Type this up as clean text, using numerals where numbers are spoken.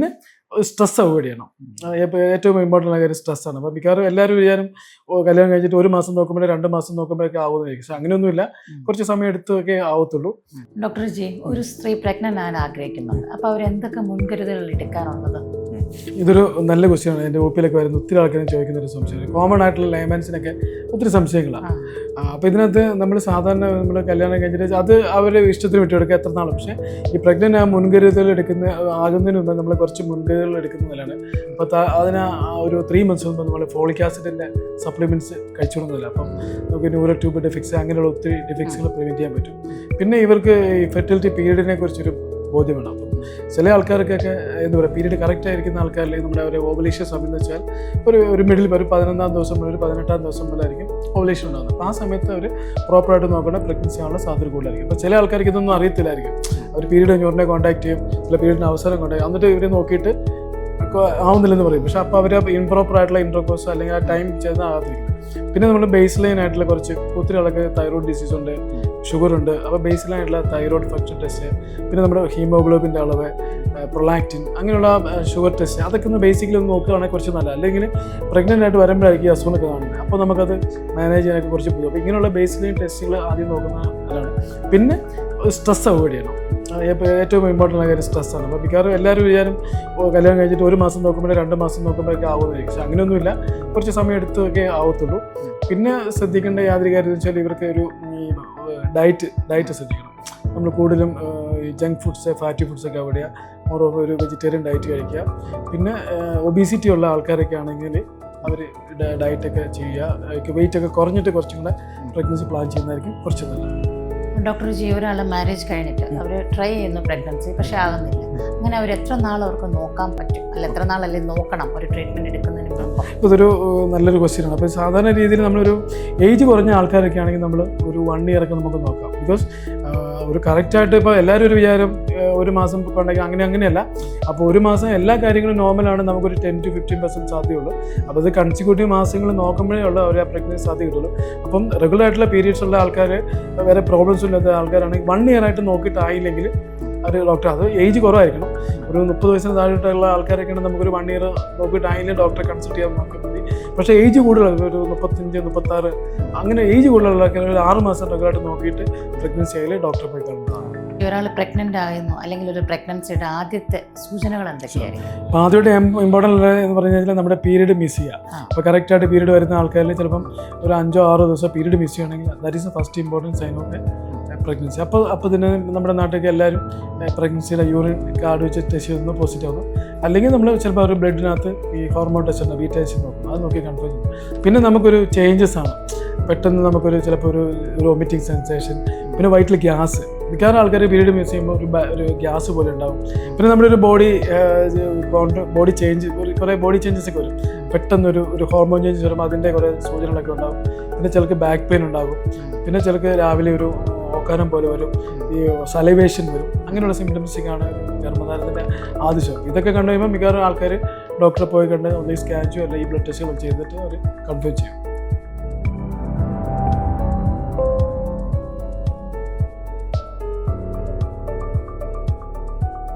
പിന്നെ stress avoid ചെയ്യണം. ഇപ്പോൾ ഏറ്റവും ഇമ്പോർട്ടൻ്റ് ആയ കാര്യം സ്ട്രെസ്സാണ്. അപ്പോൾ മിക്കവാറും എല്ലാവരും വിചാരം കല്യാണം കഴിഞ്ഞിട്ട് 1 മാസം നോക്കുമ്പോൾ 2 മാസം നോക്കുമ്പോഴൊക്കെ ആവുന്നതായിരിക്കും. പക്ഷെ അങ്ങനെയൊന്നുമില്ല, കുറച്ച് സമയം എടുത്തൊക്കെ ആവത്തുള്ളൂ. ഡോക്ടർ ജി, ഒരു സ്ത്രീ പ്രഗ്നൻ്റ് ആകാൻ ആഗ്രഹിക്കുന്നുണ്ട്, അപ്പോൾ അവരെന്തൊക്കെ മുൻകരുതലുകൾ എടുക്കാറുള്ളത്? ഇതൊരു നല്ല ക്വസ്റ്റ്യനാണ്. എൻ്റെ ഒപ്പിയിലൊക്കെ വരുന്ന ഒത്തിരി ആൾക്കാരും ചോദിക്കുന്ന ഒരു സംശയമാണ്. കോമൺ ആയിട്ടുള്ള ലൈമാൻസിനൊക്കെ ഒത്തിരി സംശയങ്ങളാണ്. അപ്പോൾ ഇതിനകത്ത് നമ്മൾ സാധാരണ നമ്മൾ കല്യാണം കഴിഞ്ഞിട്ട് അത് അവരുടെ ഇഷ്ടത്തിന് വിട്ടുകൊടുക്കുക എത്ര നാളും. പക്ഷേ ഈ പ്രഗ്നൻ്റ് മുൻകരുതൽ ആകുന്നതിന് മുമ്പ് നമ്മൾ കുറച്ച് മുൻകരുതൽ എടുക്കുന്നതിലാണ്. അപ്പോൾ അതിന് ഒരു 3 months മുമ്പ് നമ്മൾ ഫോളിക് ആസിഡിൻ്റെ സപ്ലിമെൻറ്റ്സ് കഴിച്ചു കൊടുക്കുന്നില്ല. അപ്പം നമുക്ക് ന്യൂറോ ട്യൂബ് ഡിഫിക്സ് അങ്ങനെയുള്ള ഒത്തിരി ഡിഫിക്സുകൾ പ്രിവെൻറ്റ് ചെയ്യാൻ പറ്റും. പിന്നെ ഇവർക്ക് ഈ ഫെർട്ടിലിറ്റി പീരീഡിനെ കുറിച്ചൊരു ബോധ്യം വേണം. അപ്പം ചില ആൾക്കാർക്കൊക്കെ എന്താ പറയുക, പീരീഡ് കറക്റ്റ് ആയിരിക്കുന്ന ആൾക്കാരിലേക്ക് നമ്മുടെ ഒരു ഓവുലേഷൻ സമയം എന്ന് വെച്ചാൽ ഒരു മിഡിൽ ഒരു 11ാം ദിവസം മുതൽ 18ാം ദിവസം മുതലായിരിക്കും ഓവുലേഷൻ ഉണ്ടാകുന്നത്. അപ്പോൾ ആ സമയത്ത് അവർ പ്രോപ്പറായിട്ട് നോക്കേണ്ട പ്രഗ്നൻസി ആണുള്ള സാധ്യത കൂടുതലായിരിക്കും. അപ്പോൾ ചില ആൾക്കാർക്ക് ഇതൊന്നും അറിയത്തില്ലായിരിക്കും. അവർ പീരീഡ് കഴിഞ്ഞ് ഉടനെ കോൺടാക്ട് ചെയ്യും, ചില പീരീഡിന് അവസരം കോൺടാക്ട് ചെയ്യും, എന്നിട്ട് ഇവരെ നോക്കിയിട്ട് ആവുന്നില്ലെന്ന് പറയും. പക്ഷേ അപ്പോൾ അവർ ഇംപ്രോപ്പർ ആയിട്ടുള്ള ഇൻട്രോകോഴ്സ് അല്ലെങ്കിൽ ആ ടൈം ചെയ്ത് ആകാതിരിക്കും. പിന്നെ നമ്മൾ ബേസ് ലൈൻ ആയിട്ടുള്ള കുറച്ച് ഒത്തിരി ആൾക്ക് തൈറോയ്ഡ് ഡിസീസ് ഉണ്ട്, ഷുഗർ ഉണ്ട്. അപ്പോൾ ബേസ് ലൈൻ ആയിട്ടുള്ള തൈറോയ്ഡ് ഫങ്ഷൻ ടെസ്റ്റ്, പിന്നെ നമ്മുടെ ഹീമോഗ്ലോബിൻ്റെ അളവ്, പ്രൊലാക്റ്റിൻ, അങ്ങനെയുള്ള ഷുഗർ ടെസ്റ്റ്, അതൊക്കെ ഒന്ന് ബേസിക്കലി ഒന്ന് നോക്കുകയാണെങ്കിൽ കുറച്ച് നല്ല. അല്ലെങ്കിൽ പ്രഗ്നൻ്റ് ആയിട്ട് വരുമ്പോഴായിരിക്കും അസുഖമൊക്കെ കാണുന്നത്. അപ്പോൾ നമുക്കത് മാനേജ് ചെയ്യാനൊക്കെ കുറച്ച് പോകും. അപ്പോൾ ഇങ്ങനെയുള്ള ബേസ് ലൈൻ ടെസ്റ്റുകൾ ആദ്യം നോക്കുന്നതാണ്. പിന്നെ സ്ട്രെസ് അവോയ്ഡ് ചെയ്യണം. ഇപ്പോൾ ഏറ്റവും ഇമ്പോർട്ടൻ്റ് ആയ കാര്യം സ്ട്രെസ്സാണ്. അപ്പോൾ മിക്കവാറും എല്ലാവരും വിചാരം കല്യാണം കഴിഞ്ഞിട്ട് 1 മാസം നോക്കുമ്പോൾ 2 മാസം നോക്കുമ്പോഴൊക്കെ ആവുന്നതായിരിക്കും. പക്ഷെ അങ്ങനെയൊന്നുമില്ല, കുറച്ച് സമയം എടുത്തൊക്കെ ആവത്തുള്ളൂ. പിന്നെ ശ്രദ്ധിക്കേണ്ട യാതൊരു കാര്യം എന്ന് വെച്ചാൽ ഇവർക്ക് ഒരു ഡയറ്റ് ശ്രദ്ധിക്കണം. നമ്മൾ കൂടുതലും ജങ്ക് ഫുഡ്സ്, ഫാറ്റി ഫുഡ്സൊക്കെ അവോയ്ഡ് ചെയ്യുക. മോർ ഓഫ് ഒരു വെജിറ്റേറിയൻ ഡയറ്റ് കഴിക്കുക. പിന്നെ ഒബീസിറ്റി ഉള്ള ആൾക്കാരൊക്കെ ആണെങ്കിൽ അവർ ഡയറ്റൊക്കെ ചെയ്യുക. വെയിറ്റൊക്കെ കുറഞ്ഞിട്ട് കുറച്ചും കൂടെ പ്രഗ്നൻസി പ്ലാൻ ചെയ്യുന്നതായിരിക്കും കുറച്ച് നല്ലത്. ഡോക്ടർ ജി, ഒരാൾ മാരേജ് കഴിഞ്ഞിട്ട് അവർ ട്രൈ ചെയ്യുന്നു പ്രഗ്നൻസി, പക്ഷേ ആകുന്നില്ല. അങ്ങനെ അവർ എത്ര നാൾ അവർക്ക് നോക്കാൻ പറ്റും, അല്ല എത്ര നാളല്ലേ നോക്കണം ഒരു ട്രീറ്റ്മെൻറ്റ് എടുക്കുന്നതിന് മുമ്പ്? ഇതൊരു നല്ലൊരു ക്വസ്റ്റ്യനാണ്. അപ്പോൾ സാധാരണ രീതിയിൽ നമ്മളൊരു ഏജ് കുറഞ്ഞ ആൾക്കാരൊക്കെ ആണെങ്കിൽ നമ്മൾ ഒരു 1 year ഒക്കെ നമുക്ക് നോക്കാം. ബിക്കോസ് ഒരു കറക്റ്റായിട്ട് ഇപ്പോൾ എല്ലാവരും ഒരു വിചാരം 1 മാസം ഉണ്ടെങ്കിൽ അങ്ങനെയല്ല. അപ്പോൾ 1 മാസം എല്ലാ കാര്യങ്ങളും നോർമലാണ്, നമുക്കൊരു 10 to 15% സാധ്യതയുള്ളൂ. അപ്പോൾ അത് കൺസിക്യൂട്ടീവ് മാസങ്ങൾ നോക്കുമ്പോഴേ ഉള്ള ഒരു പ്രഗ്നൻസി സാധ്യത കിട്ടുള്ളൂ. അപ്പം റെഗുലർ ആയിട്ടുള്ള പീരീഡ്സ് ഉള്ള ആൾക്കാർ, വേറെ പ്രോബ്ലംസ് ഇല്ലാത്ത ആൾക്കാരാണെങ്കിൽ 1 year ആയിട്ട് നോക്കിയിട്ടായില്ലെങ്കിൽ ഒരു ഡോക്ടർ, അത് ഏജ് കുറവായിരിക്കണം, ഒരു 30 വയസ്സിന് താഴെയുള്ള ആൾക്കാരൊക്കെയാണ് നമുക്കൊരു 1 year നോക്കിയിട്ടായില്ലേ ഡോക്ടറെ കൺസൾട്ട് ചെയ്യാൻ നോക്കുന്നത്. പക്ഷേ ഏജ് കൂടുതലുള്ള ഒരു 35, 36 അങ്ങനെ ഏജ് കൂടുതലുള്ള ആൾക്കാർ ഒരു 6 മാസം റെഗുലറായിട്ട് നോക്കിയിട്ട് പ്രഗ്നൻസി ആയാലും ഡോക്ടറെ പോയി കാണുന്നതാണ്. ഒരാൾ പ്രഗ്നൻ്റ് ആകുന്നു അല്ലെങ്കിൽ ഒരു പ്രഗ്നൻസിയുടെ ആദ്യത്തെ സൂചനകൾ എന്തൊക്കെയായിരിക്കും? അപ്പോൾ ആദ്യമായിട്ട് ഇമ്പോർട്ടൻ്റ് എന്ന് പറഞ്ഞു കഴിഞ്ഞാൽ നമ്മുടെ പീരീഡ് മിസ് ചെയ്യുക. അപ്പോൾ കറക്റ്റായിട്ട് പീരീഡ് വരുന്ന ആൾക്കാരിൽ ചിലപ്പം ഒരു 5-6 ദിവസം പീരീഡ് മിസ് ചെയ്യുകയാണെങ്കിൽ that is a first important sign of pregnancy. അപ്പോൾ തന്നെ നമ്മുടെ നാട്ടിലേക്ക് എല്ലാവരും പ്രഗ്നൻസിയുടെ യൂറിൻ കാർഡ് വെച്ച് ടെസ്റ്റ് ചെയ്യുന്നു, പോസിറ്റീവ് ആകുന്നു. അല്ലെങ്കിൽ നമ്മൾ ചിലപ്പോൾ ഒരു ബ്ലഡിനകത്ത് ഈ ഹോർമോൺ ടെസ്റ്റ് ഉണ്ട്, ബീറ്റ ടെസ്റ്റ് നോക്കും, അത് നോക്കി കൺഫേം ചെയ്യും. പിന്നെ നമുക്കൊരു ചേഞ്ചസ് ആണ്, പെട്ടെന്ന് നമുക്കൊരു ചിലപ്പോൾ ഒരു വോമിറ്റിംഗ് സെൻസേഷൻ, പിന്നെ വയറ്റിൽ ഗ്യാസ്. മിക്കവാറും ആൾക്കാർ പീരീഡ് മിസ് ചെയ്യുമ്പോൾ ഒരു ഗ്യാസ് പോലെ ഉണ്ടാകും. പിന്നെ നമ്മുടെ ഒരു ബോഡി ചേഞ്ച്, കുറേ ബോഡി ചേഞ്ചസ് ഒക്കെ വരും. പെട്ടെന്നൊരു ഹോർമോൺ ചേഞ്ച് വരുമ്പോൾ അതിൻ്റെ കുറേ സൂചനകളൊക്കെ ഉണ്ടാകും. പിന്നെ ചിലർക്ക് ബാക്ക് പെയിൻ ഉണ്ടാകും. പിന്നെ ചിലർക്ക് രാവിലെ ഒരു ഓക്കാനം പോലെ വരും, ഈ സലൈവേഷൻ വരും. അങ്ങനെയുള്ള സിംറ്റംസൊക്കെയാണ് ഗർഭധാരണത്തിൻ്റെ ആദ്യം. ഇതൊക്കെ കണ്ടു കഴിയുമ്പോൾ മിക്കവാറും ആൾക്കാർ ഡോക്ടറെ പോയി കണ്ട് ഒന്നീ സ്കാൻ ചെയ്യും, അല്ലെങ്കിൽ ഈ ബ്ലഡ് ടെസ്റ്റുകൾ ചെയ്തിട്ട് അവർ കൺഫേം ചെയ്യും.